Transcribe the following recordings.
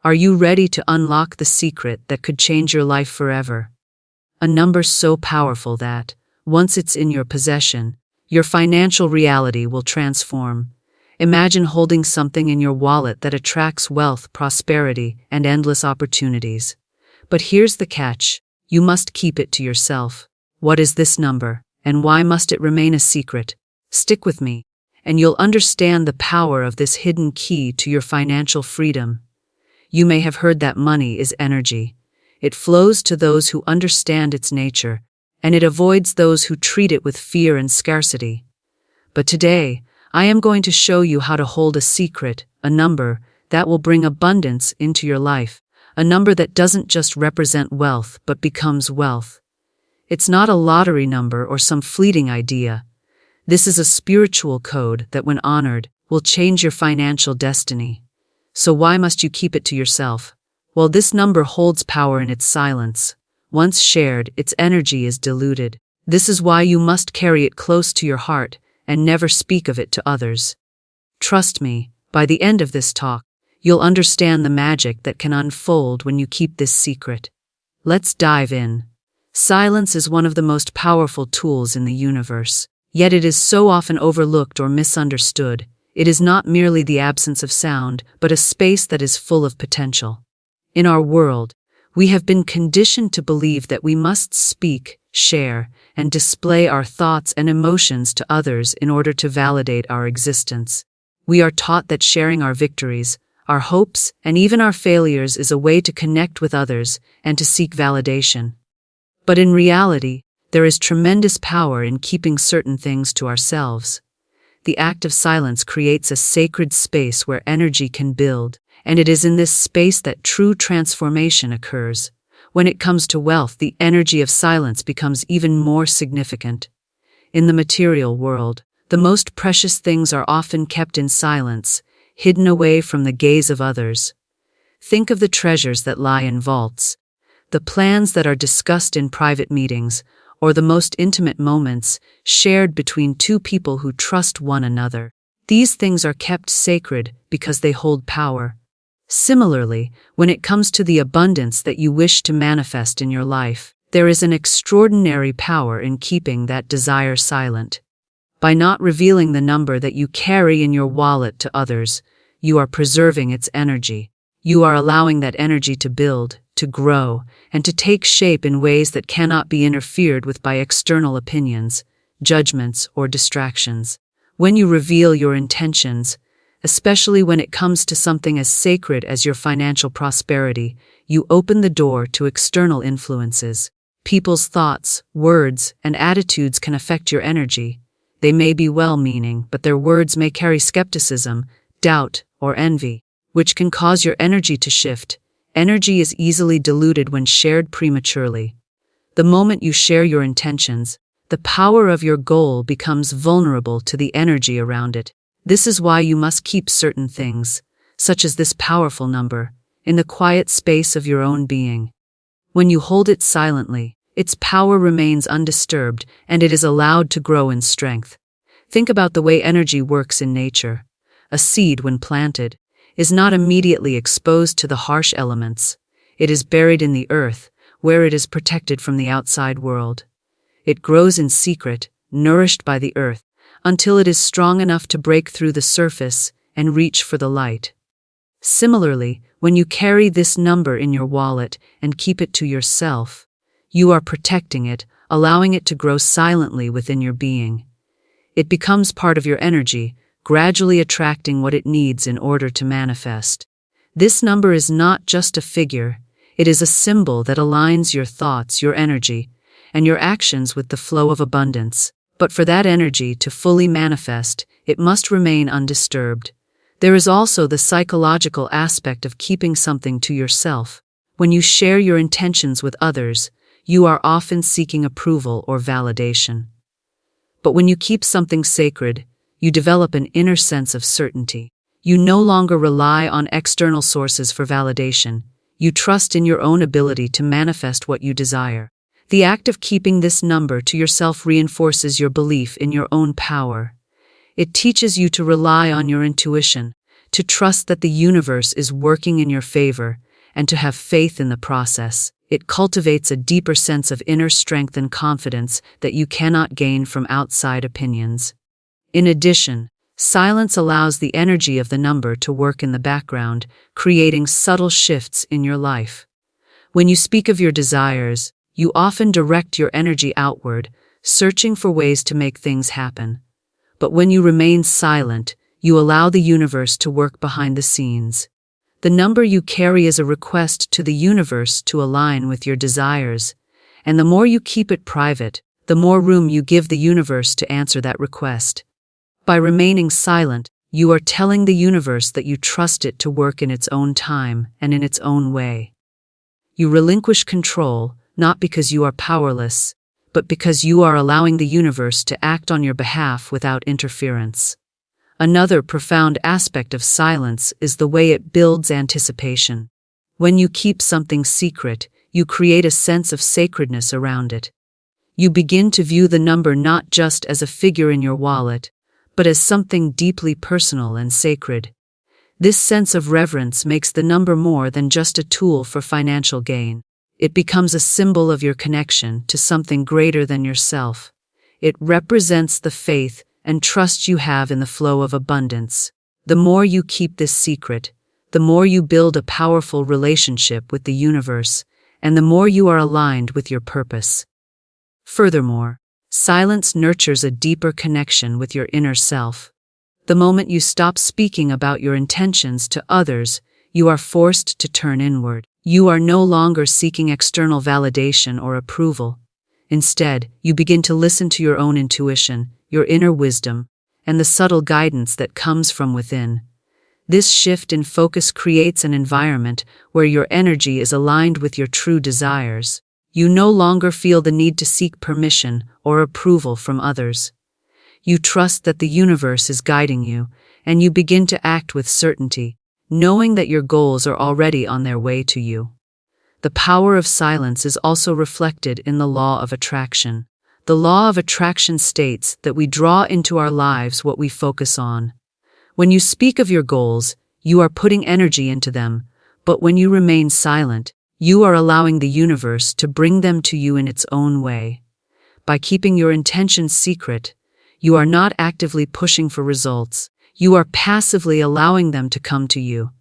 Are you ready to unlock the secret that could change your life forever? A number so powerful that, once it's in your possession, your financial reality will transform. Imagine holding something in your wallet that attracts wealth, prosperity, and endless opportunities. But here's the catch: you must keep it to yourself. What is this number, and why must it remain a secret? Stick with me, and you'll understand the power of this hidden key to your financial freedom. You may have heard that money is energy. It flows to those who understand its nature, and it avoids those who treat it with fear and scarcity. But today, I am going to show you how to hold a secret, a number that will bring abundance into your life, a number that doesn't just represent wealth but becomes wealth. It's not a lottery number or some fleeting idea. This is a spiritual code that, when honored, will change your financial destiny. So why must you keep it to yourself? Well, this number holds power in its silence. Once shared, its energy is diluted. This is why you must carry it close to your heart and never speak of it to others. Trust me, by the end of this talk, you'll understand the magic that can unfold when you keep this secret. Let's dive in. Silence is one of the most powerful tools in the universe, yet it is so often overlooked or misunderstood. It is not merely the absence of sound, but a space that is full of potential. In our world, we have been conditioned to believe that we must speak, share, and display our thoughts and emotions to others in order to validate our existence. We are taught that sharing our victories, our hopes, and even our failures is a way to connect with others and to seek validation. But in reality, there is tremendous power in keeping certain things to ourselves. The act of silence creates a sacred space where energy can build, and it is in this space that true transformation occurs. When it comes to wealth, the energy of silence becomes even more significant. In the material world, the most precious things are often kept in silence, hidden away from the gaze of others. Think of the treasures that lie in vaults, the plans that are discussed in private meetings, or the most intimate moments shared between two people who trust one another. These things are kept sacred because they hold power. Similarly, when it comes to the abundance that you wish to manifest in your life, there is an extraordinary power in keeping that desire silent. By not revealing the number that you carry in your wallet to others, you are preserving its energy. You are allowing that energy to build, to grow, and to take shape in ways that cannot be interfered with by external opinions, judgments, or distractions. When you reveal your intentions, especially when it comes to something as sacred as your financial prosperity, you open the door to external influences. People's thoughts, words, and attitudes can affect your energy. They may be well-meaning, but their words may carry skepticism, doubt, or envy, which can cause your energy to shift. Energy is easily diluted when shared prematurely. The moment you share your intentions, the power of your goal becomes vulnerable to the energy around it. This is why you must keep certain things, such as this powerful number, in the quiet space of your own being. When you hold it silently, its power remains undisturbed and it is allowed to grow in strength. Think about the way energy works in nature. A seed, when planted, is not immediately exposed to the harsh elements. It is buried in the earth, where it is protected from the outside world. It grows in secret, nourished by the earth, until it is strong enough to break through the surface and reach for the light. Similarly, when you carry this number in your wallet and keep it to yourself, you are protecting it, allowing it to grow silently within your being. It becomes part of your energy, gradually attracting what it needs in order to manifest. This number is not just a figure, it is a symbol that aligns your thoughts, your energy, and your actions with the flow of abundance. But for that energy to fully manifest, it must remain undisturbed. There is also the psychological aspect of keeping something to yourself. When you share your intentions with others, you are often seeking approval or validation. But when you keep something sacred, you develop an inner sense of certainty. You no longer rely on external sources for validation. You trust in your own ability to manifest what you desire. The act of keeping this number to yourself reinforces your belief in your own power. It teaches you to rely on your intuition, to trust that the universe is working in your favor, and to have faith in the process. It cultivates a deeper sense of inner strength and confidence that you cannot gain from outside opinions. In addition, silence allows the energy of the number to work in the background, creating subtle shifts in your life. When you speak of your desires, you often direct your energy outward, searching for ways to make things happen. But when you remain silent, you allow the universe to work behind the scenes. The number you carry is a request to the universe to align with your desires, and the more you keep it private, the more room you give the universe to answer that request. By remaining silent, you are telling the universe that you trust it to work in its own time and in its own way. You relinquish control, not because you are powerless, but because you are allowing the universe to act on your behalf without interference. Another profound aspect of silence is the way it builds anticipation. When you keep something secret, you create a sense of sacredness around it. You begin to view the number not just as a figure in your wallet, but as something deeply personal and sacred. This sense of reverence makes the number more than just a tool for financial gain. It becomes a symbol of your connection to something greater than yourself. It represents the faith and trust you have in the flow of abundance. The more you keep this secret, the more you build a powerful relationship with the universe, and the more you are aligned with your purpose. Furthermore, silence nurtures a deeper connection with your inner self. The moment you stop speaking about your intentions to others, you are forced to turn inward. You are no longer seeking external validation or approval. Instead, you begin to listen to your own intuition, your inner wisdom, and the subtle guidance that comes from within. This shift in focus creates an environment where your energy is aligned with your true desires. You no longer feel the need to seek permission or approval from others. You trust that the universe is guiding you, and you begin to act with certainty, knowing that your goals are already on their way to you. The power of silence is also reflected in the law of attraction. The law of attraction states that we draw into our lives what we focus on. When you speak of your goals, you are putting energy into them, but when you remain silent, you are allowing the universe to bring them to you in its own way. By keeping your intentions secret, you are not actively pushing for results. You are passively allowing them to come to you.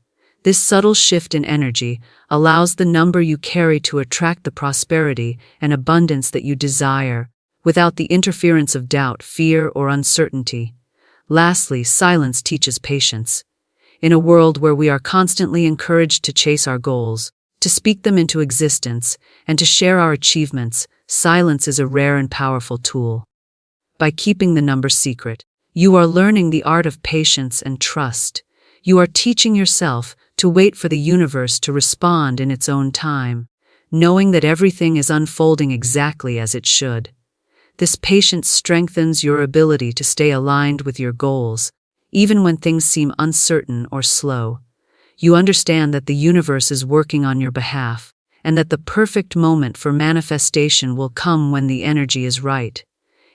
This subtle shift in energy allows the number you carry to attract the prosperity and abundance that you desire, without the interference of doubt, fear, or uncertainty. Lastly, silence teaches patience. In a world where we are constantly encouraged to chase our goals, to speak them into existence, and to share our achievements, silence is a rare and powerful tool. By keeping the number secret, you are learning the art of patience and trust. You are teaching yourself to wait for the universe to respond in its own time, knowing that everything is unfolding exactly as it should. This patience strengthens your ability to stay aligned with your goals, even when things seem uncertain or slow. You understand that the universe is working on your behalf, and that the perfect moment for manifestation will come when the energy is right.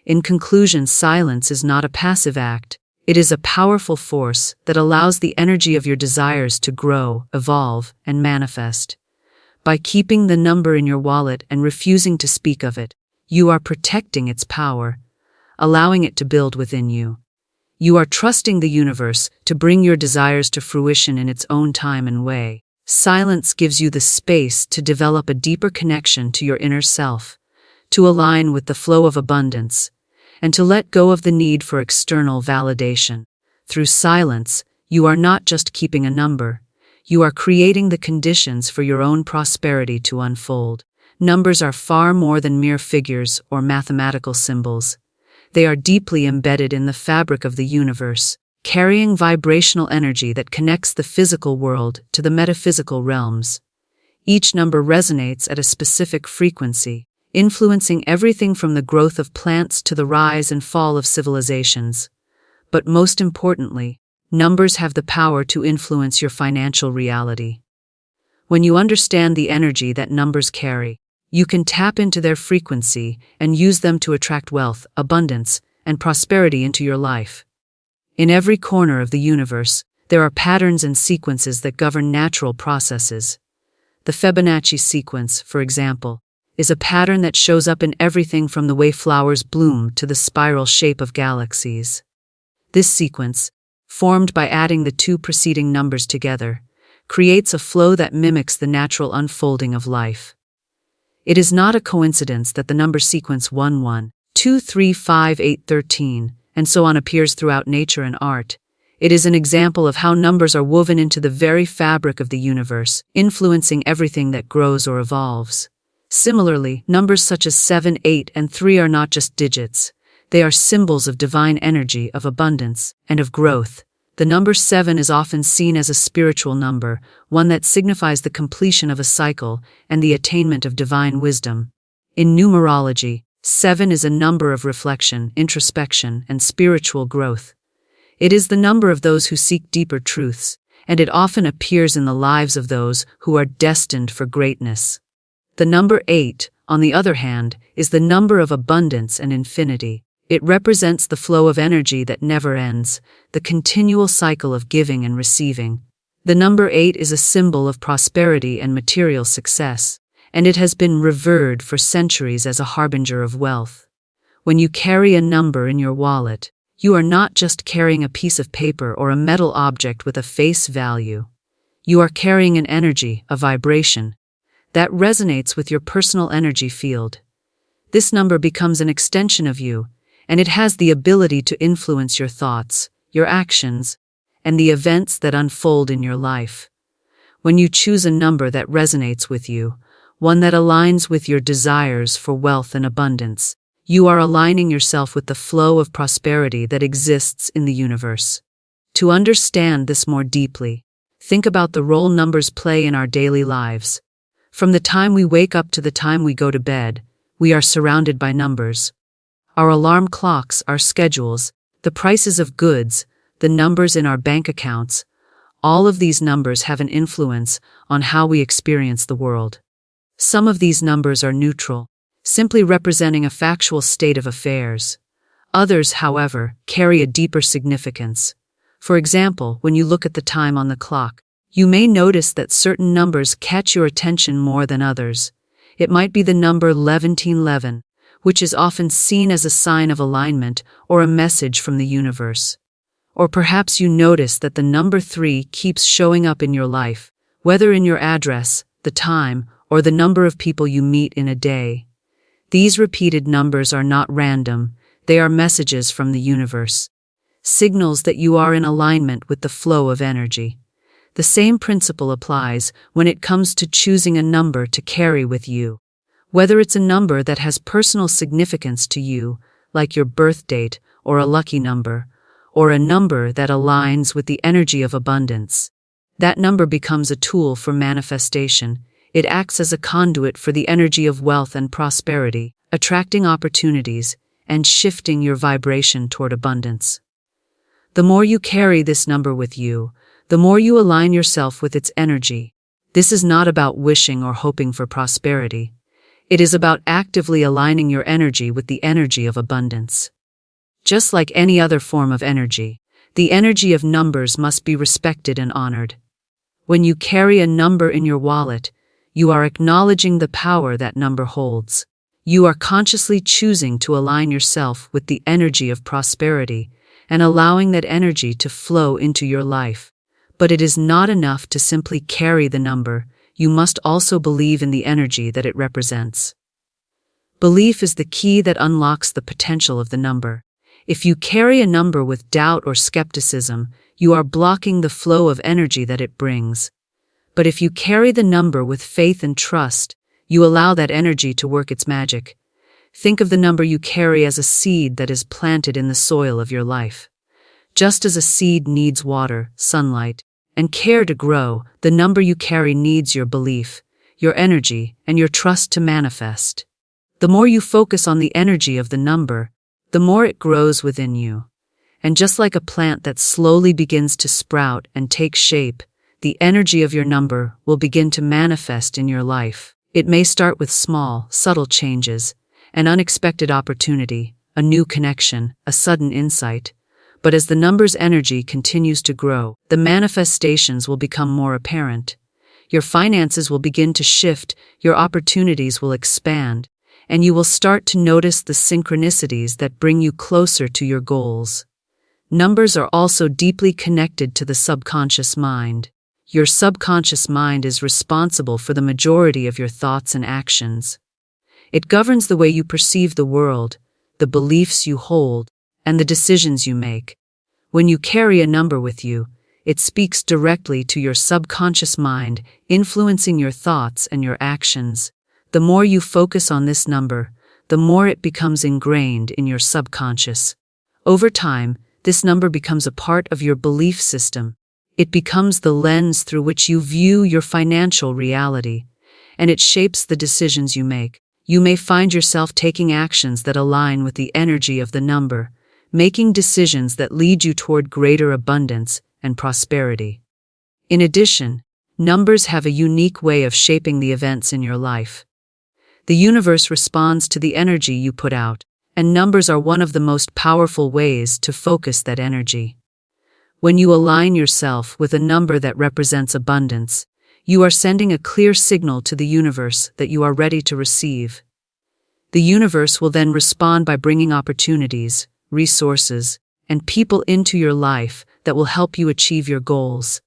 In conclusion, silence is not a passive act. It is a powerful force that allows the energy of your desires to grow, evolve, and manifest. By keeping the number in your wallet and refusing to speak of it, you are protecting its power, allowing it to build within you. You are trusting the universe to bring your desires to fruition in its own time and way. Silence gives you the space to develop a deeper connection to your inner self, to align with the flow of abundance, and to let go of the need for external validation. Through silence, you are not just keeping a number, you are creating the conditions for your own prosperity to unfold. Numbers are far more than mere figures or mathematical symbols. They are deeply embedded in the fabric of the universe, carrying vibrational energy that connects the physical world to the metaphysical realms. Each number resonates at a specific frequency, influencing everything from the growth of plants to the rise and fall of civilizations. But most importantly, numbers have the power to influence your financial reality. When you understand the energy that numbers carry, you can tap into their frequency and use them to attract wealth, abundance, and prosperity into your life. In every corner of the universe, There are patterns and sequences that govern natural processes. The Fibonacci sequence, for example, is a pattern that shows up in everything from the way flowers bloom to the spiral shape of galaxies. This sequence, formed by adding the two preceding numbers together, creates a flow that mimics the natural unfolding of life. It is not a coincidence that the number sequence 1 1, 2 3 5 8 13, and so on appears throughout nature and art. It is an example of how numbers are woven into the very fabric of the universe, influencing everything that grows or evolves. Similarly, numbers such as 7, 8, and 3 are not just digits. They are symbols of divine energy, of abundance, and of growth. The number 7 is often seen as a spiritual number, one that signifies the completion of a cycle and the attainment of divine wisdom. In numerology, 7 is a number of reflection, introspection, and spiritual growth. It is the number of those who seek deeper truths, and it often appears in the lives of those who are destined for greatness. The number 8, on the other hand, is the number of abundance and infinity. It represents the flow of energy that never ends, the continual cycle of giving and receiving. The number 8 is a symbol of prosperity and material success, and it has been revered for centuries as a harbinger of wealth. When you carry a number in your wallet, you are not just carrying a piece of paper or a metal object with a face value. You are carrying an energy, a vibration, that resonates with your personal energy field. This number becomes an extension of you, and it has the ability to influence your thoughts, your actions, and the events that unfold in your life. When you choose a number that resonates with you, one that aligns with your desires for wealth and abundance, you are aligning yourself with the flow of prosperity that exists in the universe. To understand this more deeply, think about the role numbers play in our daily lives. From the time we wake up to the time we go to bed, we are surrounded by numbers. Our alarm clocks, our schedules, the prices of goods, the numbers in our bank accounts, all of these numbers have an influence on how we experience the world. Some of these numbers are neutral, simply representing a factual state of affairs. Others, however, carry a deeper significance. For example, when you look at the time on the clock, you may notice that certain numbers catch your attention more than others. It might be the number 1111, which is often seen as a sign of alignment or a message from the universe. Or perhaps you notice that the number 3 keeps showing up in your life, whether in your address, the time, or the number of people you meet in a day. These repeated numbers are not random, they are messages from the universe, signals that you are in alignment with the flow of energy. The same principle applies when it comes to choosing a number to carry with you. Whether it's a number that has personal significance to you, like your birth date or a lucky number, or a number that aligns with the energy of abundance, that number becomes a tool for manifestation. It acts as a conduit for the energy of wealth and prosperity, attracting opportunities and shifting your vibration toward abundance. The more you carry this number with you, the more you align yourself with its energy. This is not about wishing or hoping for prosperity. It is about actively aligning your energy with the energy of abundance. Just like any other form of energy, the energy of numbers must be respected and honored. When you carry a number in your wallet, you are acknowledging the power that number holds. You are consciously choosing to align yourself with the energy of prosperity and allowing that energy to flow into your life. But it is not enough to simply carry the number. You must also believe in the energy that it represents. Belief is the key that unlocks the potential of the number. If you carry a number with doubt or skepticism, you are blocking the flow of energy that it brings. But if you carry the number with faith and trust, you allow that energy to work its magic. Think of the number you carry as a seed that is planted in the soil of your life. Just as a seed needs water, sunlight, and care to grow, the number you carry needs your belief, your energy, and your trust to manifest. The more you focus on the energy of the number, the more it grows within you. And just like a plant that slowly begins to sprout and take shape, the energy of your number will begin to manifest in your life. It may start with small, subtle changes, an unexpected opportunity, a new connection, a sudden insight. But as the number's energy continues to grow, the manifestations will become more apparent. Your finances will begin to shift, your opportunities will expand, and you will start to notice the synchronicities that bring you closer to your goals. Numbers are also deeply connected to the subconscious mind. Your subconscious mind is responsible for the majority of your thoughts and actions. It governs the way you perceive the world, the beliefs you hold, and the decisions you make. When you carry a number with you, it speaks directly to your subconscious mind, influencing your thoughts and your actions. The more you focus on this number, the more it becomes ingrained in your subconscious. Over time, this number becomes a part of your belief system. It becomes the lens through which you view your financial reality, and it shapes the decisions you make. You may find yourself taking actions that align with the energy of the number, making decisions that lead you toward greater abundance and prosperity. In addition, numbers have a unique way of shaping the events in your life. The universe responds to the energy you put out, and numbers are one of the most powerful ways to focus that energy. When you align yourself with a number that represents abundance, you are sending a clear signal to the universe that you are ready to receive. The universe will then respond by bringing opportunities, resources, and people into your life that will help you achieve your goals.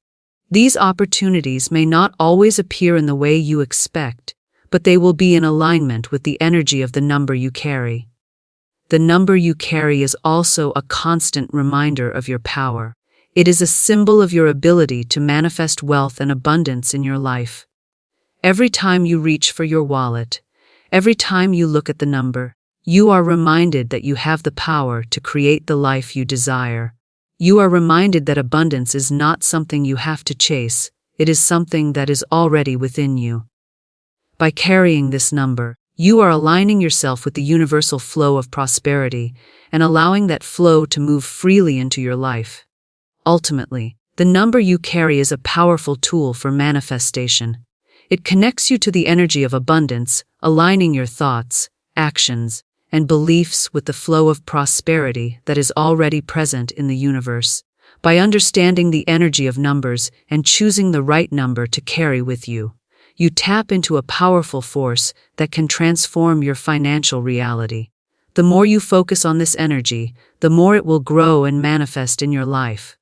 These opportunities may not always appear in the way you expect, but they will be in alignment with the energy of the number you carry. The number you carry is also a constant reminder of your power. It is a symbol of your ability to manifest wealth and abundance in your life. Every time you reach for your wallet, every time you look at the number, you are reminded that you have the power to create the life you desire. You are reminded that abundance is not something you have to chase, it is something that is already within you. By carrying this number, you are aligning yourself with the universal flow of prosperity and allowing that flow to move freely into your life. Ultimately, the number you carry is a powerful tool for manifestation. It connects you to the energy of abundance, aligning your thoughts, actions, and beliefs with the flow of prosperity that is already present in the universe. By understanding the energy of numbers and choosing the right number to carry with you, you tap into a powerful force that can transform your financial reality. The more you focus on this energy, the more it will grow and manifest in your life.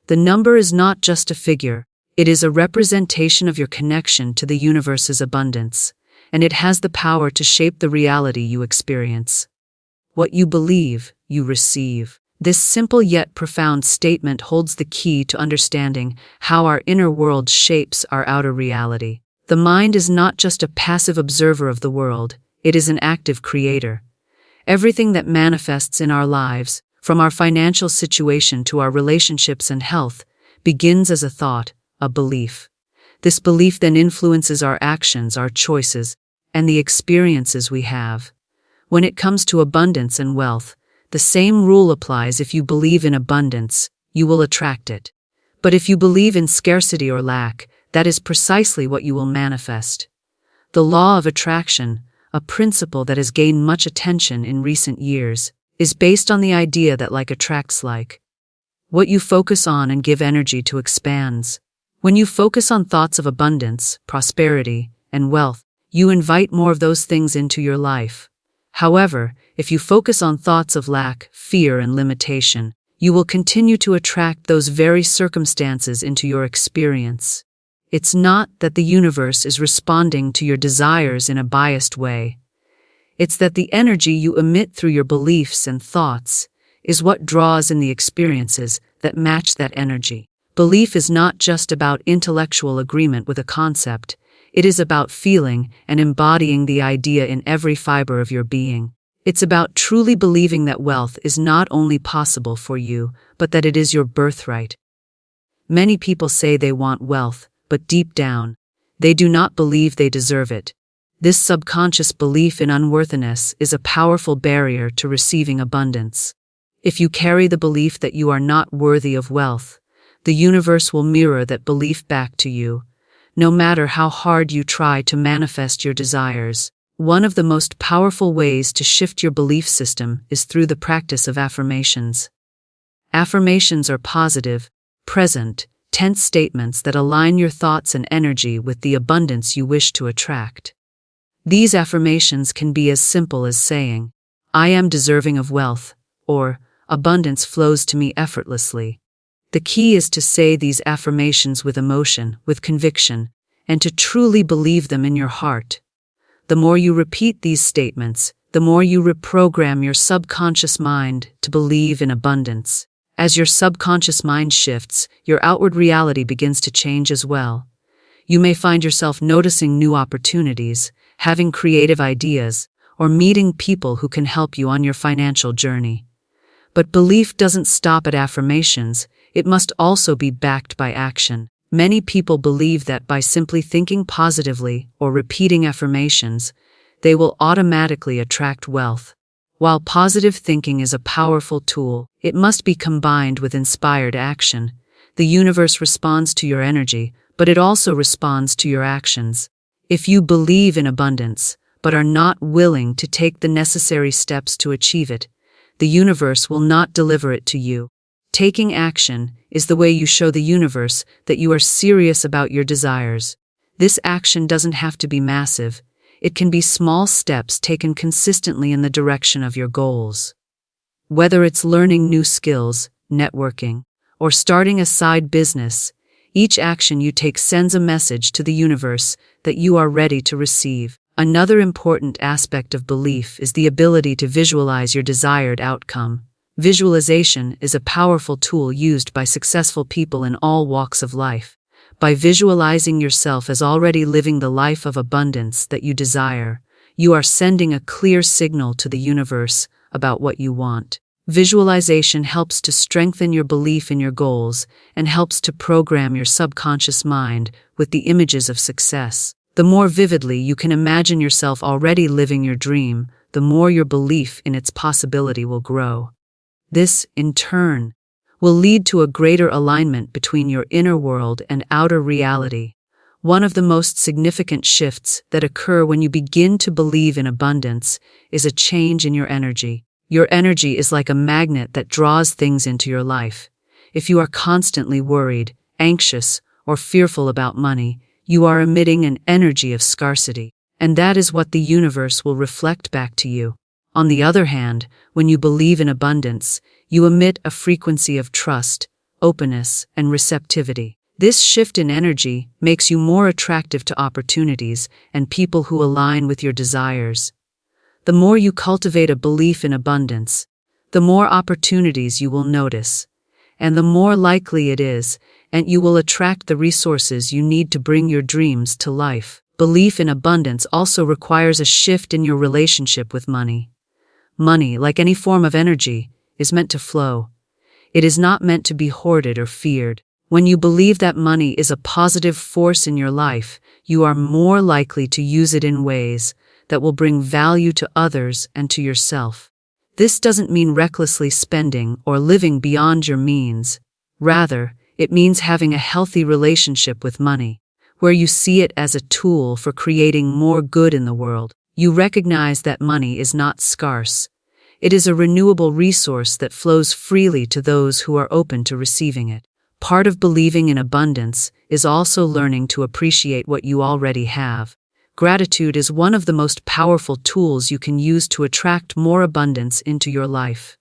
The number is not just a figure, it is a representation of your connection to the universe's abundance, and it has the power to shape the reality you experience. What you believe, you receive. This simple yet profound statement holds the key to understanding how our inner world shapes our outer reality. The mind is not just a passive observer of the world, it is an active creator. Everything that manifests in our lives, from our financial situation to our relationships and health, begins as a thought, a belief. This belief then influences our actions, our choices, and the experiences we have. When it comes to abundance and wealth, the same rule applies. If you believe in abundance, you will attract it. But if you believe in scarcity or lack, that is precisely what you will manifest. The law of attraction, a principle that has gained much attention in recent years, is based on the idea that like attracts like. What you focus on and give energy to expands. When you focus on thoughts of abundance, prosperity, and wealth, you invite more of those things into your life. However, if you focus on thoughts of lack, fear, and limitation, you will continue to attract those very circumstances into your experience. It's not that the universe is responding to your desires in a biased way. It's that the energy you emit through your beliefs and thoughts is what draws in the experiences that match that energy. Belief is not just about intellectual agreement with a concept, it is about feeling and embodying the idea in every fiber of your being. It's about truly believing that wealth is not only possible for you, but that it is your birthright. Many people say they want wealth, but deep down, they do not believe they deserve it. This subconscious belief in unworthiness is a powerful barrier to receiving abundance. If you carry the belief that you are not worthy of wealth, the universe will mirror that belief back to you, no matter how hard you try to manifest your desires. One of the most powerful ways to shift your belief system is through the practice of affirmations. Affirmations are positive, present, tense statements that align your thoughts and energy with the abundance you wish to attract. These affirmations can be as simple as saying, "I am deserving of wealth," or "Abundance flows to me effortlessly." The key is to say these affirmations with emotion, with conviction, and to truly believe them in your heart. The more you repeat these statements, the more you reprogram your subconscious mind to believe in abundance. As your subconscious mind shifts, your outward reality begins to change as well. You may find yourself noticing new opportunities, having creative ideas, or meeting people who can help you on your financial journey. But belief doesn't stop at affirmations, it must also be backed by action. Many people believe that by simply thinking positively or repeating affirmations, they will automatically attract wealth. While positive thinking is a powerful tool, it must be combined with inspired action. The universe responds to your energy, but it also responds to your actions. If you believe in abundance, but are not willing to take the necessary steps to achieve it, the universe will not deliver it to you. Taking action is the way you show the universe that you are serious about your desires. This action doesn't have to be massive. It can be small steps taken consistently in the direction of your goals. Whether it's learning new skills, networking, or starting a side business, each action you take sends a message to the universe that you are ready to receive. Another important aspect of belief is the ability to visualize your desired outcome. Visualization is a powerful tool used by successful people in all walks of life. By visualizing yourself as already living the life of abundance that you desire, you are sending a clear signal to the universe about what you want. Visualization helps to strengthen your belief in your goals and helps to program your subconscious mind with the images of success. The more vividly you can imagine yourself already living your dream, the more your belief in its possibility will grow. This, in turn, will lead to a greater alignment between your inner world and outer reality. One of the most significant shifts that occur when you begin to believe in abundance is a change in your energy. Your energy is like a magnet that draws things into your life. If you are constantly worried, anxious, or fearful about money, you are emitting an energy of scarcity, and that is what the universe will reflect back to you. On the other hand, when you believe in abundance, you emit a frequency of trust, openness, and receptivity. This shift in energy makes you more attractive to opportunities and people who align with your desires. The more you cultivate a belief in abundance, the more opportunities you will notice, and the more likely it is, and you will attract the resources you need to bring your dreams to life. Belief in abundance also requires a shift in your relationship with money. Money, like any form of energy, is meant to flow. It is not meant to be hoarded or feared. When you believe that money is a positive force in your life, you are more likely to use it in ways that will bring value to others and to yourself. This doesn't mean recklessly spending or living beyond your means. Rather, it means having a healthy relationship with money, where you see it as a tool for creating more good in the world. You recognize that money is not scarce. It is a renewable resource that flows freely to those who are open to receiving it. Part of believing in abundance is also learning to appreciate what you already have. Gratitude is one of the most powerful tools you can use to attract more abundance into your life.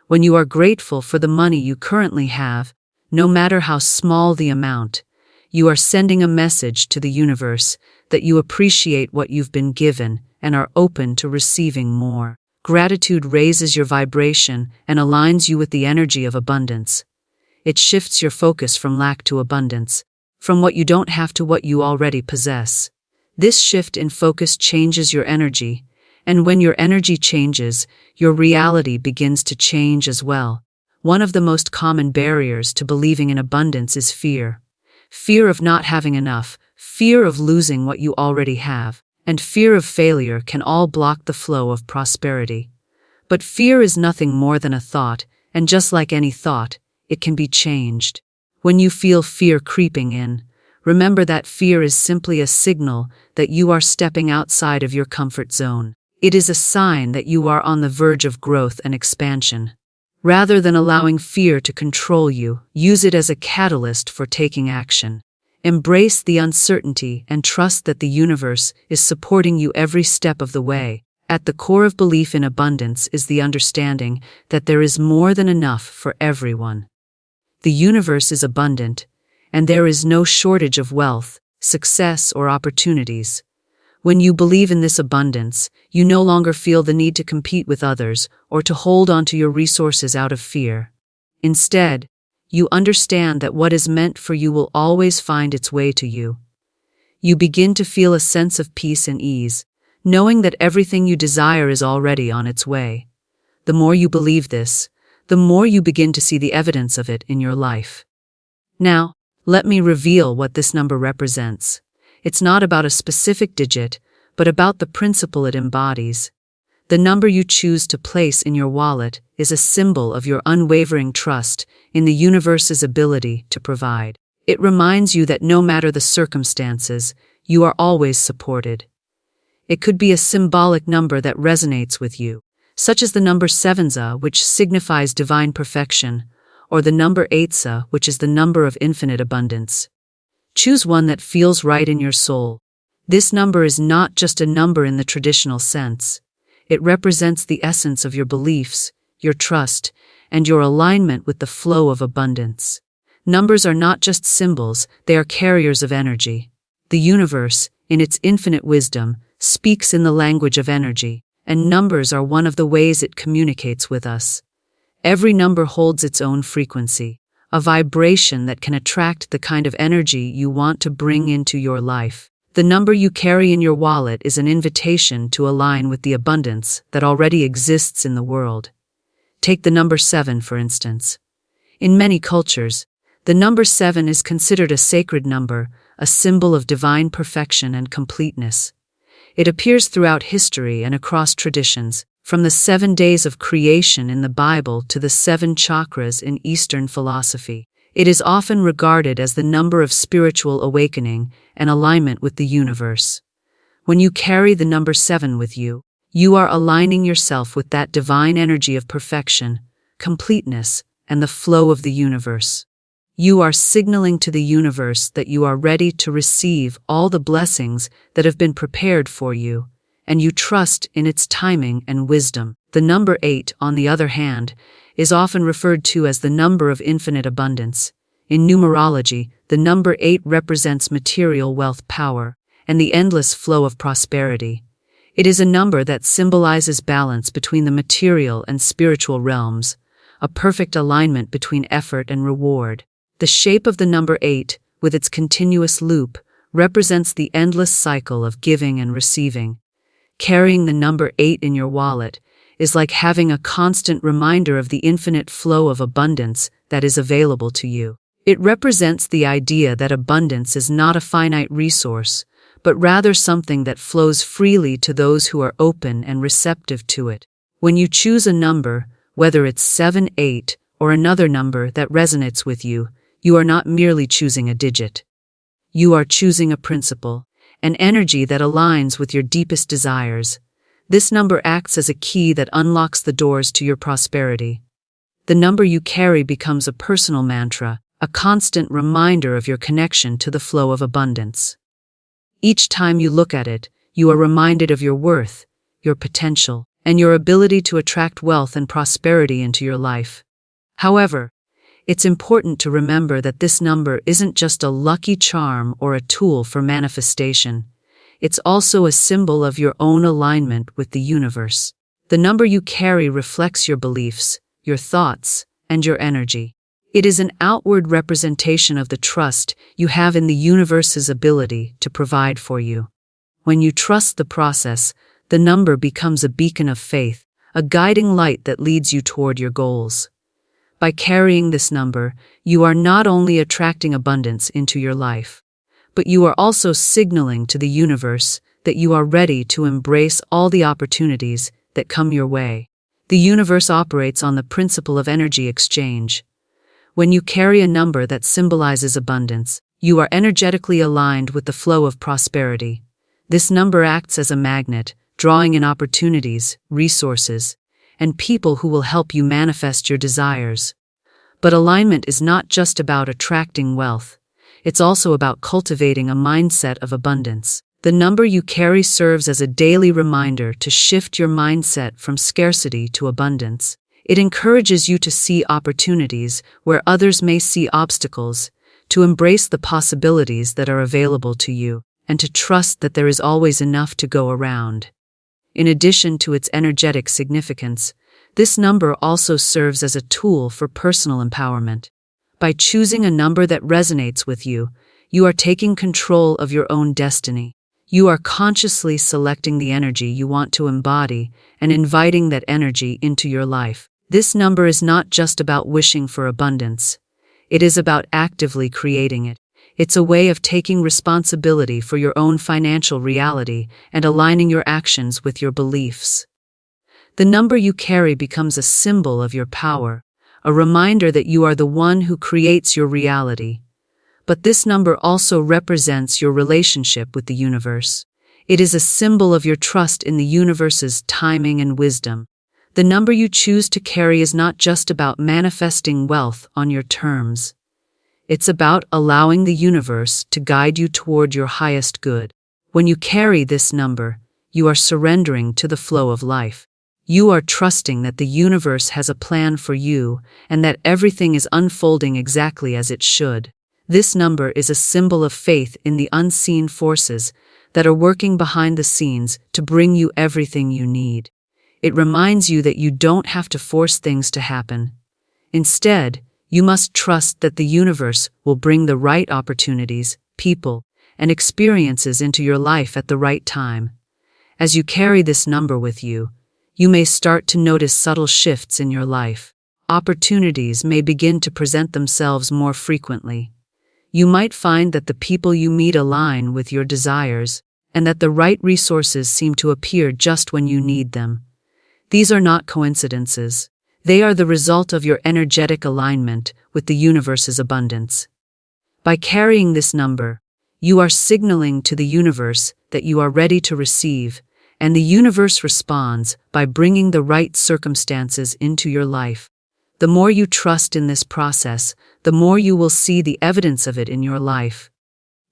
When you are grateful for the money you currently have, no matter how small the amount, you are sending a message to the universe that you appreciate what you've been given and are open to receiving more. Gratitude raises your vibration and aligns you with the energy of abundance. It shifts your focus from lack to abundance, from what you don't have to what you already possess. This shift in focus changes your energy, and when your energy changes, your reality begins to change as well. One of the most common barriers to believing in abundance is fear. Fear of not having enough, fear of losing what you already have, and fear of failure can all block the flow of prosperity. But fear is nothing more than a thought, and just like any thought, it can be changed. When you feel fear creeping in, remember that fear is simply a signal that you are stepping outside of your comfort zone. It is a sign that you are on the verge of growth and expansion. Rather than allowing fear to control you, use it as a catalyst for taking action. Embrace the uncertainty and trust that the universe is supporting you every step of the way. At the core of belief in abundance is the understanding that there is more than enough for everyone. The universe is abundant, and there is no shortage of wealth, success, or opportunities. When you believe in this abundance, you no longer feel the need to compete with others or to hold on to your resources out of fear. Instead, you understand that what is meant for you will always find its way to you. You begin to feel a sense of peace and ease, knowing that everything you desire is already on its way. The more you believe this, the more you begin to see the evidence of it in your life. Now, let me reveal what this number represents. It's not about a specific digit, but about the principle it embodies. The number you choose to place in your wallet is a symbol of your unwavering trust in the universe's ability to provide. It reminds you that no matter the circumstances, you are always supported. It could be a symbolic number that resonates with you, such as the number 7, which signifies divine perfection, or the number 8, which is the number of infinite abundance. Choose one that feels right in your soul. This number is not just a number in the traditional sense. It represents the essence of your beliefs, your trust, and your alignment with the flow of abundance. Numbers are not just symbols, they are carriers of energy. The universe, in its infinite wisdom, speaks in the language of energy, and numbers are one of the ways it communicates with us. Every number holds its own frequency, a vibration that can attract the kind of energy you want to bring into your life. The number you carry in your wallet is an invitation to align with the abundance that already exists in the world. Take the number 7, for instance. In many cultures, the number 7 is considered a sacred number, a symbol of divine perfection and completeness. It appears throughout history and across traditions, from the 7 days of creation in the Bible to the 7 chakras in Eastern philosophy. It is often regarded as the number of spiritual awakening and alignment with the universe. When you carry the number 7 with you, you are aligning yourself with that divine energy of perfection, completeness, and the flow of the universe. You are signaling to the universe that you are ready to receive all the blessings that have been prepared for you, and you trust in its timing and wisdom. The number 8, on the other hand, is often referred to as the number of infinite abundance. In numerology, the number 8 represents material wealth power and the endless flow of prosperity. It is a number that symbolizes balance between the material and spiritual realms, a perfect alignment between effort and reward. The shape of the number 8, with its continuous loop, represents the endless cycle of giving and receiving. Carrying the number 8 in your wallet is like having a constant reminder of the infinite flow of abundance that is available to you. It represents the idea that abundance is not a finite resource, but rather something that flows freely to those who are open and receptive to it. When you choose a number, whether it's 7, 8, or another number that resonates with you, you are not merely choosing a digit. You are choosing a principle, an energy that aligns with your deepest desires. This number acts as a key that unlocks the doors to your prosperity. The number you carry becomes a personal mantra, a constant reminder of your connection to the flow of abundance. Each time you look at it, you are reminded of your worth, your potential, and your ability to attract wealth and prosperity into your life. However, it's important to remember that this number isn't just a lucky charm or a tool for manifestation. It's also a symbol of your own alignment with the universe. The number you carry reflects your beliefs, your thoughts, and your energy. It is an outward representation of the trust you have in the universe's ability to provide for you. When you trust the process, the number becomes a beacon of faith, a guiding light that leads you toward your goals. By carrying this number, you are not only attracting abundance into your life, but you are also signaling to the universe that you are ready to embrace all the opportunities that come your way. The universe operates on the principle of energy exchange. When you carry a number that symbolizes abundance, you are energetically aligned with the flow of prosperity. This number acts as a magnet, drawing in opportunities, resources, and people who will help you manifest your desires. But alignment is not just about attracting wealth. It's also about cultivating a mindset of abundance. The number you carry serves as a daily reminder to shift your mindset from scarcity to abundance. It encourages you to see opportunities where others may see obstacles, to embrace the possibilities that are available to you, and to trust that there is always enough to go around. In addition to its energetic significance, this number also serves as a tool for personal empowerment. By choosing a number that resonates with you, you are taking control of your own destiny. You are consciously selecting the energy you want to embody and inviting that energy into your life. This number is not just about wishing for abundance. It is about actively creating it. It's a way of taking responsibility for your own financial reality and aligning your actions with your beliefs. The number you carry becomes a symbol of your power, a reminder that you are the one who creates your reality. But this number also represents your relationship with the universe. It is a symbol of your trust in the universe's timing and wisdom. The number you choose to carry is not just about manifesting wealth on your terms. It's about allowing the universe to guide you toward your highest good. When you carry this number, you are surrendering to the flow of life. You are trusting that the universe has a plan for you and that everything is unfolding exactly as it should. This number is a symbol of faith in the unseen forces that are working behind the scenes to bring you everything you need. It reminds you that you don't have to force things to happen. Instead, you must trust that the universe will bring the right opportunities, people, and experiences into your life at the right time. As you carry this number with you, you may start to notice subtle shifts in your life. Opportunities may begin to present themselves more frequently. You might find that the people you meet align with your desires, and that the right resources seem to appear just when you need them. These are not coincidences. They are the result of your energetic alignment with the universe's abundance. By carrying this number, you are signaling to the universe that you are ready to receive, and the universe responds by bringing the right circumstances into your life. The more you trust in this process, the more you will see the evidence of it in your life.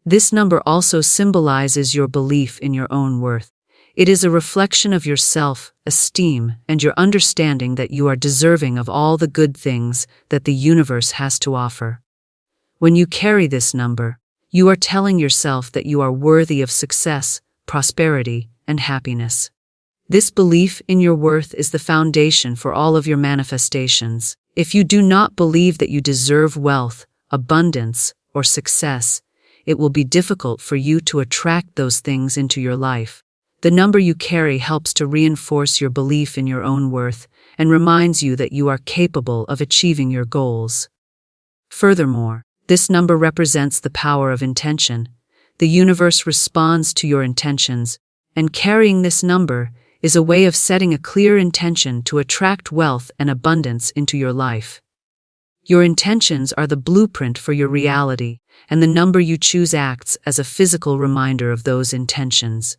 This number also symbolizes your belief in your own worth. It is a reflection of your self-esteem and your understanding that you are deserving of all the good things that the universe has to offer. When you carry this number, you are telling yourself that you are worthy of success, prosperity, and happiness. This belief in your worth is the foundation for all of your manifestations. If you do not believe that you deserve wealth, abundance, or success, it will be difficult for you to attract those things into your life. The number you carry helps to reinforce your belief in your own worth and reminds you that you are capable of achieving your goals. Furthermore, this number represents the power of intention. The universe responds to your intentions, and carrying this number is a way of setting a clear intention to attract wealth and abundance into your life. Your intentions are the blueprint for your reality, and the number you choose acts as a physical reminder of those intentions.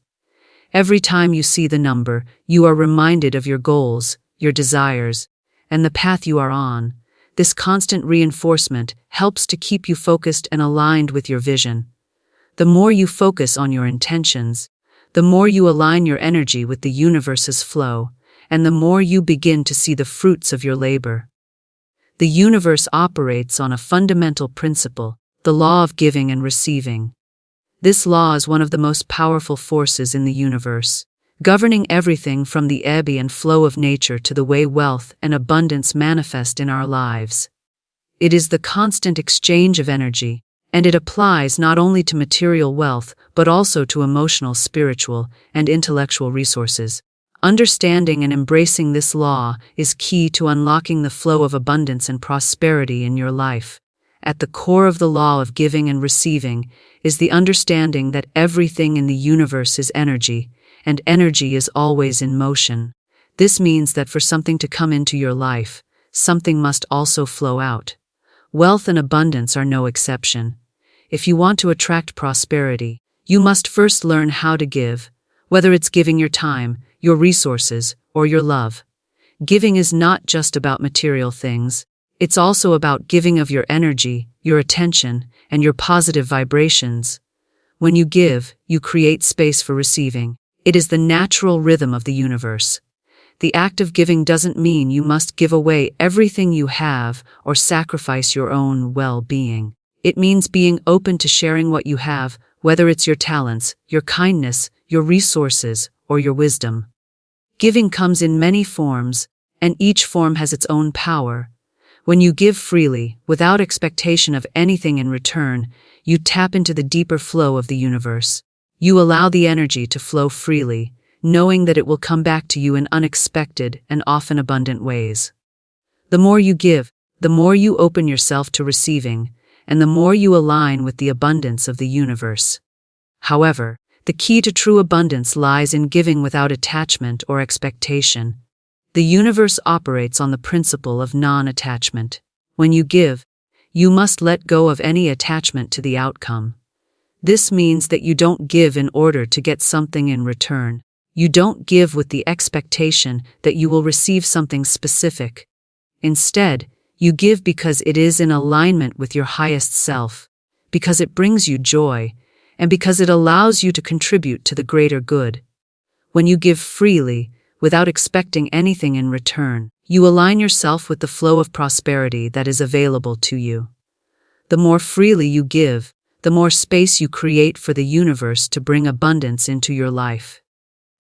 Every time you see the number, you are reminded of your goals, your desires, and the path you are on. This constant reinforcement helps to keep you focused and aligned with your vision. The more you focus on your intentions, the more you align your energy with the universe's flow, and the more you begin to see the fruits of your labor. The universe operates on a fundamental principle, the law of giving and receiving. This law is one of the most powerful forces in the universe, governing everything from the ebb and flow of nature to the way wealth and abundance manifest in our lives. It is the constant exchange of energy, and it applies not only to material wealth, but also to emotional, spiritual, and intellectual resources. Understanding and embracing this law is key to unlocking the flow of abundance and prosperity in your life. At the core of the law of giving and receiving is the understanding that everything in the universe is energy, and energy is always in motion. This means that for something to come into your life, something must also flow out. Wealth and abundance are no exception. If you want to attract prosperity, you must first learn how to give, whether it's giving your time, your resources, or your love. Giving is not just about material things. It's also about giving of your energy, your attention, and your positive vibrations. When you give, you create space for receiving. It is the natural rhythm of the universe. The act of giving doesn't mean you must give away everything you have or sacrifice your own well-being. It means being open to sharing what you have, whether it's your talents, your kindness, your resources, or your wisdom. Giving comes in many forms, and each form has its own power. When you give freely, without expectation of anything in return, you tap into the deeper flow of the universe. You allow the energy to flow freely, knowing that it will come back to you in unexpected and often abundant ways. The more you give, the more you open yourself to receiving, and the more you align with the abundance of the universe. However, the key to true abundance lies in giving without attachment or expectation. The universe operates on the principle of non-attachment. When you give, you must let go of any attachment to the outcome. This means that you don't give in order to get something in return. You don't give with the expectation that you will receive something specific. Instead, you give because it is in alignment with your highest self, because it brings you joy, and because it allows you to contribute to the greater good. When you give freely, without expecting anything in return, you align yourself with the flow of prosperity that is available to you. The more freely you give, the more space you create for the universe to bring abundance into your life.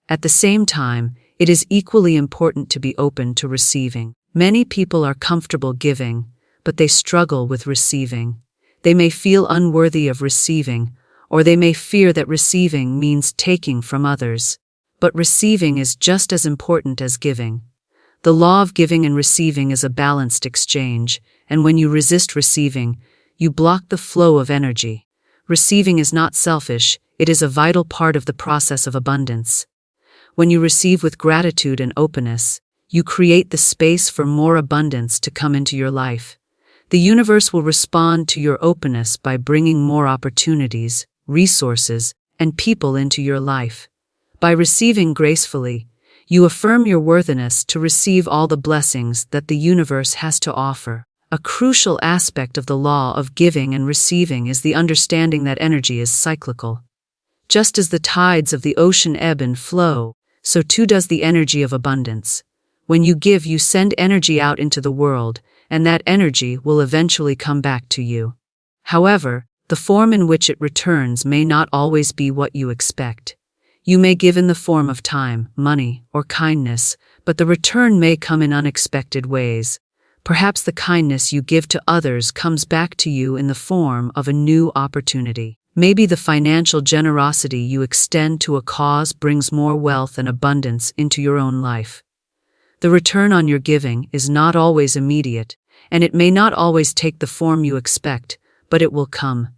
At the same time, it is equally important to be open to receiving. Many people are comfortable giving, but they struggle with receiving. They may feel unworthy of receiving, or they may fear that receiving means taking from others. But receiving is just as important as giving. The law of giving and receiving is a balanced exchange, and when you resist receiving, you block the flow of energy. Receiving is not selfish, it is a vital part of the process of abundance. When you receive with gratitude and openness, you create the space for more abundance to come into your life. The universe will respond to your openness by bringing more opportunities, resources, and people into your life. By receiving gracefully, you affirm your worthiness to receive all the blessings that the universe has to offer. A crucial aspect of the law of giving and receiving is the understanding that energy is cyclical. Just as the tides of the ocean ebb and flow, so too does the energy of abundance. When you give, you send energy out into the world, and that energy will eventually come back to you. However, the form in which it returns may not always be what you expect. You may give in the form of time, money, or kindness, but the return may come in unexpected ways. Perhaps the kindness you give to others comes back to you in the form of a new opportunity. Maybe the financial generosity you extend to a cause brings more wealth and abundance into your own life. The return on your giving is not always immediate, and it may not always take the form you expect, but it will come.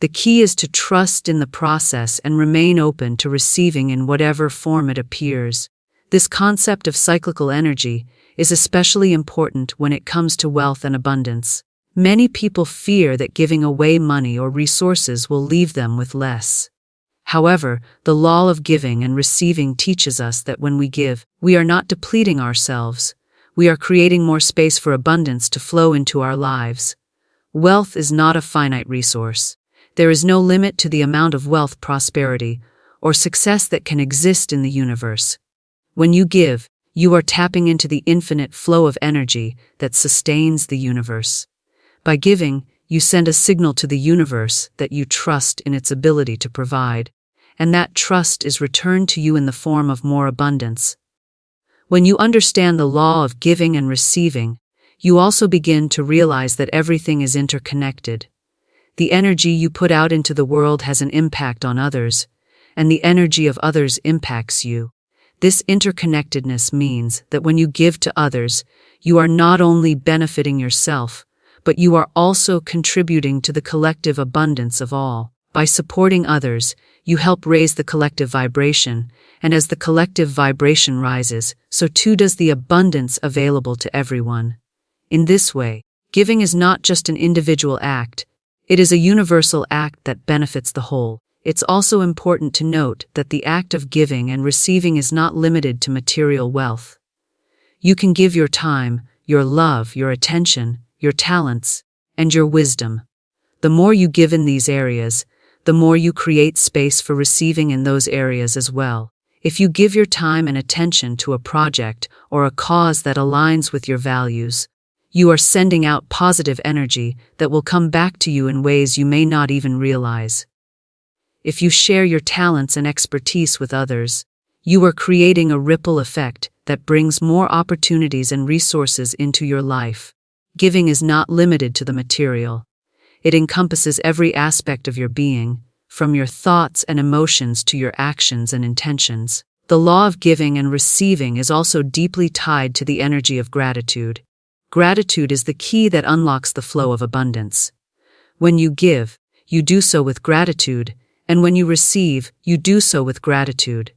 The key is to trust in the process and remain open to receiving in whatever form it appears. This concept of cyclical energy is especially important when it comes to wealth and abundance. Many people fear that giving away money or resources will leave them with less. However, the law of giving and receiving teaches us that when we give, we are not depleting ourselves. We are creating more space for abundance to flow into our lives. Wealth is not a finite resource. There is no limit to the amount of wealth, prosperity, or success that can exist in the universe. When you give, you are tapping into the infinite flow of energy that sustains the universe. By giving, you send a signal to the universe that you trust in its ability to provide, and that trust is returned to you in the form of more abundance. When you understand the law of giving and receiving, you also begin to realize that everything is interconnected. The energy you put out into the world has an impact on others, and the energy of others impacts you. This interconnectedness means that when you give to others, you are not only benefiting yourself, but you are also contributing to the collective abundance of all. By supporting others, you help raise the collective vibration, and as the collective vibration rises, so too does the abundance available to everyone. In this way, giving is not just an individual act, it is a universal act that benefits the whole. It's also important to note that the act of giving and receiving is not limited to material wealth. You can give your time, your love, your attention, your talents, and your wisdom. The more you give in these areas, the more you create space for receiving in those areas as well. If you give your time and attention to a project or a cause that aligns with your values, you are sending out positive energy that will come back to you in ways you may not even realize. If you share your talents and expertise with others, you are creating a ripple effect that brings more opportunities and resources into your life. Giving is not limited to the material. It encompasses every aspect of your being, from your thoughts and emotions to your actions and intentions. The law of giving and receiving is also deeply tied to the energy of gratitude. Gratitude is the key that unlocks the flow of abundance. When you give, you do so with gratitude, and when you receive, you do so with gratitude.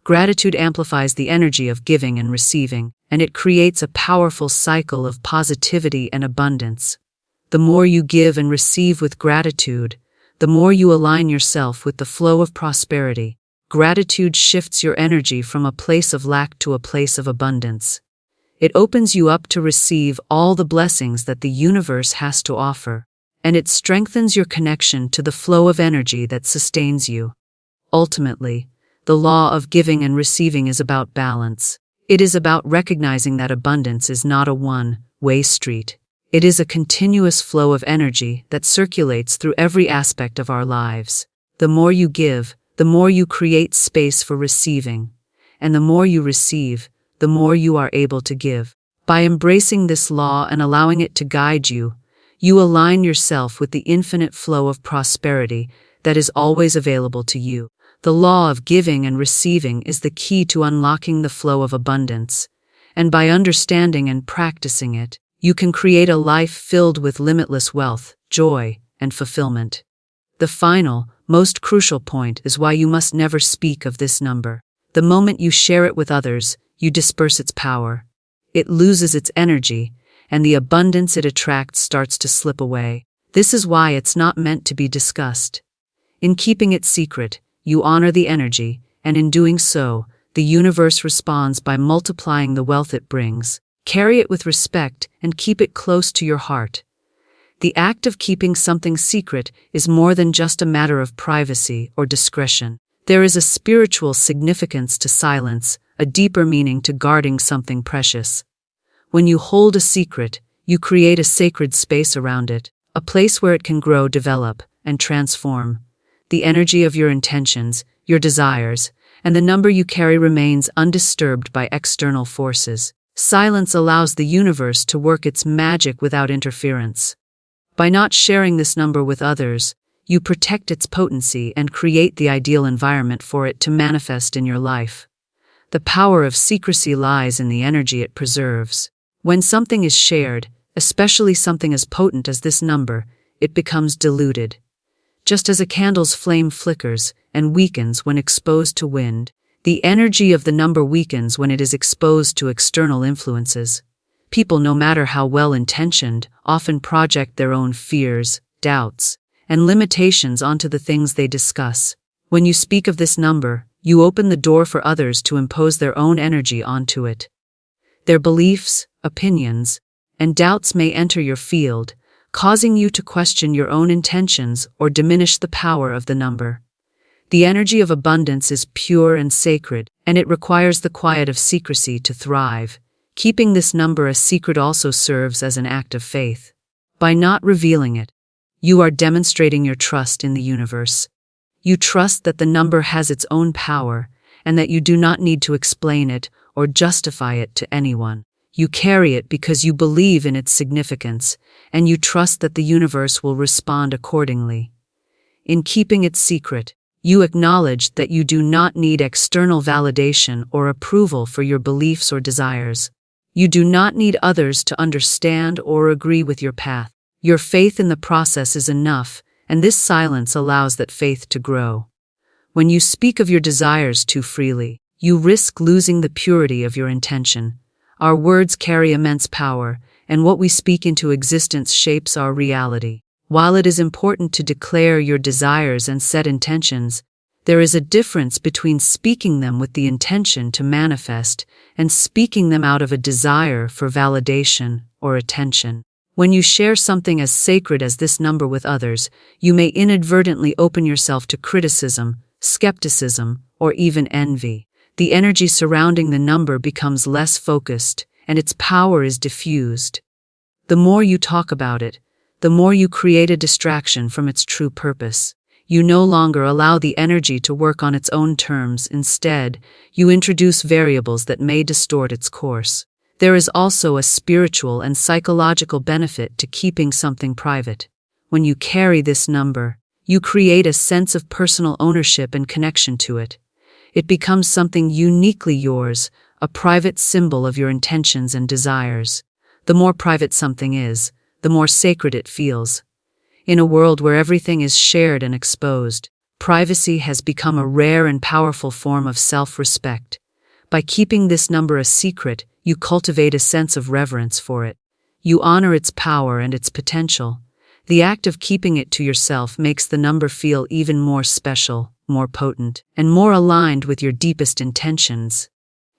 Gratitude amplifies the energy of giving and receiving, and it creates a powerful cycle of positivity and abundance. The more you give and receive with gratitude, the more you align yourself with the flow of prosperity. Gratitude shifts your energy from a place of lack to a place of abundance. It opens you up to receive all the blessings that the universe has to offer, and it strengthens your connection to the flow of energy that sustains you. Ultimately, the law of giving and receiving is about balance. It is about recognizing that abundance is not a one-way street. It is a continuous flow of energy that circulates through every aspect of our lives. The more you give, the more you create space for receiving, and the more you receive, the more you are able to give. By embracing this law and allowing it to guide you, you align yourself with the infinite flow of prosperity that is always available to you. The law of giving and receiving is the key to unlocking the flow of abundance, and by understanding and practicing it, you can create a life filled with limitless wealth, joy, and fulfillment. The final, most crucial point is why you must never speak of this number. The moment you share it with others, you disperse its power. It loses its energy, and the abundance it attracts starts to slip away. This is why it's not meant to be discussed. In keeping it secret, you honor the energy, and in doing so, the universe responds by multiplying the wealth it brings. Carry it with respect and keep it close to your heart. The act of keeping something secret is more than just a matter of privacy or discretion. There is a spiritual significance to silence, a deeper meaning to guarding something precious. When you hold a secret, you create a sacred space around it, a place where it can grow, develop, and transform. The energy of your intentions, your desires, and the number you carry remains undisturbed by external forces. Silence allows the universe to work its magic without interference. By not sharing this number with others, you protect its potency and create the ideal environment for it to manifest in your life. The power of secrecy lies in the energy it preserves. When something is shared, especially something as potent as this number, it becomes diluted. Just as a candle's flame flickers and weakens when exposed to wind, the energy of the number weakens when it is exposed to external influences. People, no matter how well-intentioned, often project their own fears, doubts, and limitations onto the things they discuss. When you speak of this number, you open the door for others to impose their own energy onto it. Their beliefs, opinions, and doubts may enter your field, causing you to question your own intentions or diminish the power of the number. The energy of abundance is pure and sacred, and it requires the quiet of secrecy to thrive. Keeping this number a secret also serves as an act of faith. By not revealing it, you are demonstrating your trust in the universe. You trust that the number has its own power, and that you do not need to explain it or justify it to anyone. You carry it because you believe in its significance, and you trust that the universe will respond accordingly. In keeping it secret, you acknowledge that you do not need external validation or approval for your beliefs or desires. You do not need others to understand or agree with your path. Your faith in the process is enough, and this silence allows that faith to grow. When you speak of your desires too freely, you risk losing the purity of your intention. Our words carry immense power, and what we speak into existence shapes our reality. While it is important to declare your desires and set intentions, There is a difference between speaking them with the intention to manifest and speaking them out of a desire for validation or attention. When you share something as sacred as this number with others, you may inadvertently open yourself to criticism, skepticism, or even envy. The energy surrounding the number becomes less focused, and its power is diffused. The more you talk about it, the more you create a distraction from its true purpose. You no longer allow the energy to work on its own terms. Instead, you introduce variables that may distort its course. There is also a spiritual and psychological benefit to keeping something private. When you carry this number, you create a sense of personal ownership and connection to it. It becomes something uniquely yours, a private symbol of your intentions and desires. The more private something is, the more sacred it feels. In a world where everything is shared and exposed, privacy has become a rare and powerful form of self-respect. By keeping this number a secret, you cultivate a sense of reverence for it. You honor its power and its potential. The act of keeping it to yourself makes the number feel even more special, more potent, and more aligned with your deepest intentions.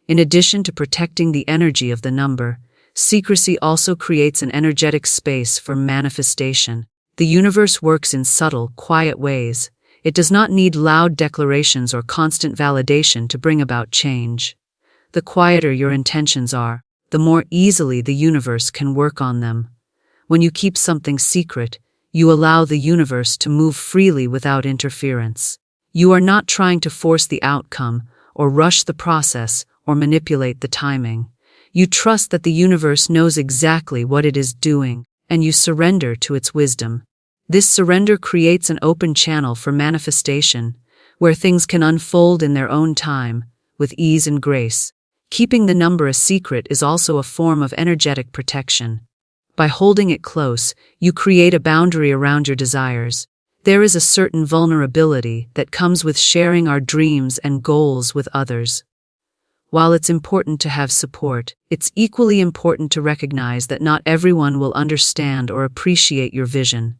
In addition to protecting the energy of the number, secrecy also creates an energetic space for manifestation. The universe works in subtle, quiet ways. It does not need loud declarations or constant validation to bring about change. The quieter your intentions are, the more easily the universe can work on them. When you keep something secret, you allow the universe to move freely without interference. You are not trying to force the outcome, or rush the process, or manipulate the timing. You trust that the universe knows exactly what it is doing, and you surrender to its wisdom. This surrender creates an open channel for manifestation, where things can unfold in their own time, with ease and grace. Keeping the number a secret is also a form of energetic protection. By holding it close, you create a boundary around your desires. There is a certain vulnerability that comes with sharing our dreams and goals with others. While it's important to have support, it's equally important to recognize that not everyone will understand or appreciate your vision.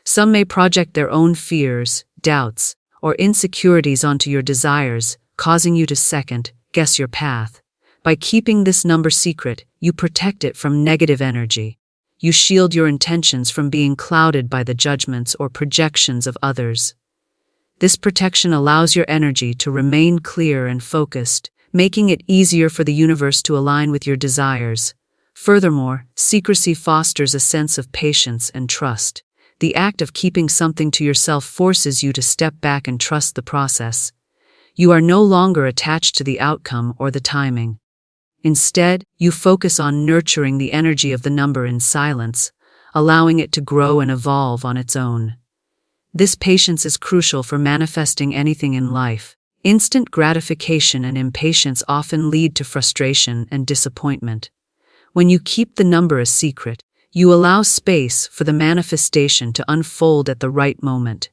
Some may project their own fears, doubts, or insecurities onto your desires, causing you to second-guess your path. By keeping this number secret, you protect it from negative energy. You shield your intentions from being clouded by the judgments or projections of others. This protection allows your energy to remain clear and focused, making it easier for the universe to align with your desires. Furthermore, secrecy fosters a sense of patience and trust. The act of keeping something to yourself forces you to step back and trust the process. You are no longer attached to the outcome or the timing. Instead, you focus on nurturing the energy of the number in silence, allowing it to grow and evolve on its own. This patience is crucial for manifesting anything in life. Instant gratification and impatience often lead to frustration and disappointment. When you keep the number a secret, you allow space for the manifestation to unfold at the right moment.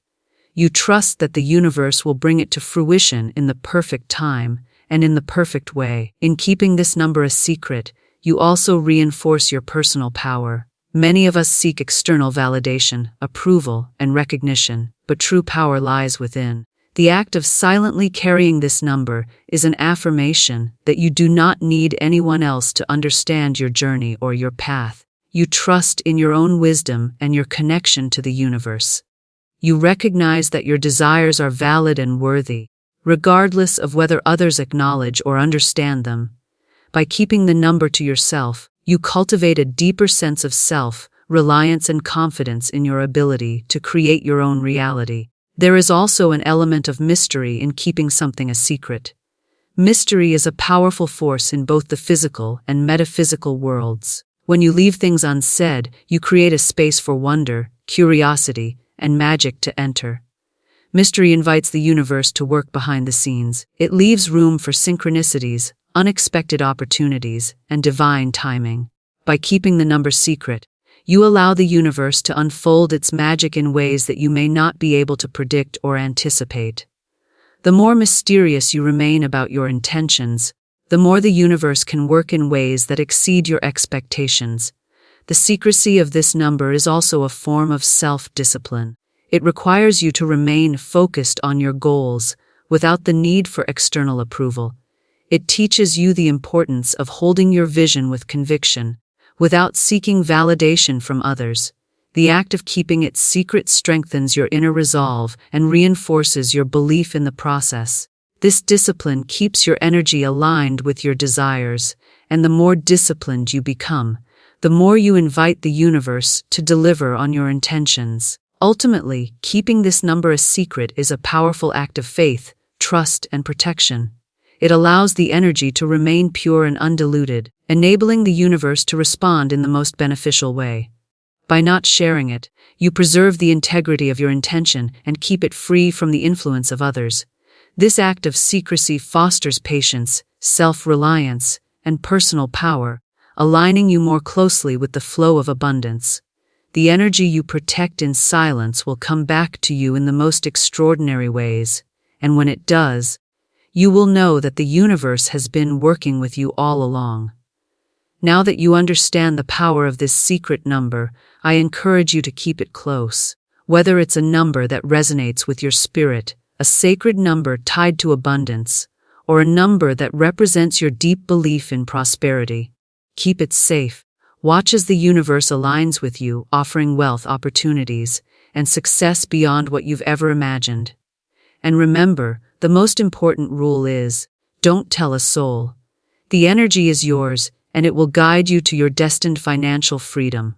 You trust that the universe will bring it to fruition in the perfect time and in the perfect way. In keeping this number a secret, you also reinforce your personal power. Many of us seek external validation, approval, and recognition, but true power lies within. The act of silently carrying this number is an affirmation that you do not need anyone else to understand your journey or your path. You trust in your own wisdom and your connection to the universe. You recognize that your desires are valid and worthy, regardless of whether others acknowledge or understand them. By keeping the number to yourself, you cultivate a deeper sense of self, reliance, and confidence in your ability to create your own reality. There is also an element of mystery in keeping something a secret. Mystery is a powerful force in both the physical and metaphysical worlds. When you leave things unsaid, you create a space for wonder, curiosity, and magic to enter. Mystery invites the universe to work behind the scenes. It leaves room for synchronicities, unexpected opportunities, and divine timing. By keeping the number secret, you allow the universe to unfold its magic in ways that you may not be able to predict or anticipate. The more mysterious you remain about your intentions, the more the universe can work in ways that exceed your expectations. The secrecy of this number is also a form of self-discipline. It requires you to remain focused on your goals without the need for external approval. It teaches you the importance of holding your vision with conviction, without seeking validation from others. The act of keeping it secret strengthens your inner resolve and reinforces your belief in the process. This discipline keeps your energy aligned with your desires, and the more disciplined you become, the more you invite the universe to deliver on your intentions. Ultimately, keeping this number a secret is a powerful act of faith, trust, and protection. It allows the energy to remain pure and undiluted, enabling the universe to respond in the most beneficial way. By not sharing it, you preserve the integrity of your intention and keep it free from the influence of others. This act of secrecy fosters patience, self-reliance, and personal power, aligning you more closely with the flow of abundance. The energy you protect in silence will come back to you in the most extraordinary ways, and when it does, you will know that the universe has been working with you all along. Now that you understand the power of this secret number, I encourage you to keep it close. Whether it's a number that resonates with your spirit, a sacred number tied to abundance, or a number that represents your deep belief in prosperity, keep it safe. Watch as the universe aligns with you, offering wealth, opportunities, and success beyond what you've ever imagined. And remember, the most important rule is, don't tell a soul. The energy is yours, and it will guide you to your destined financial freedom.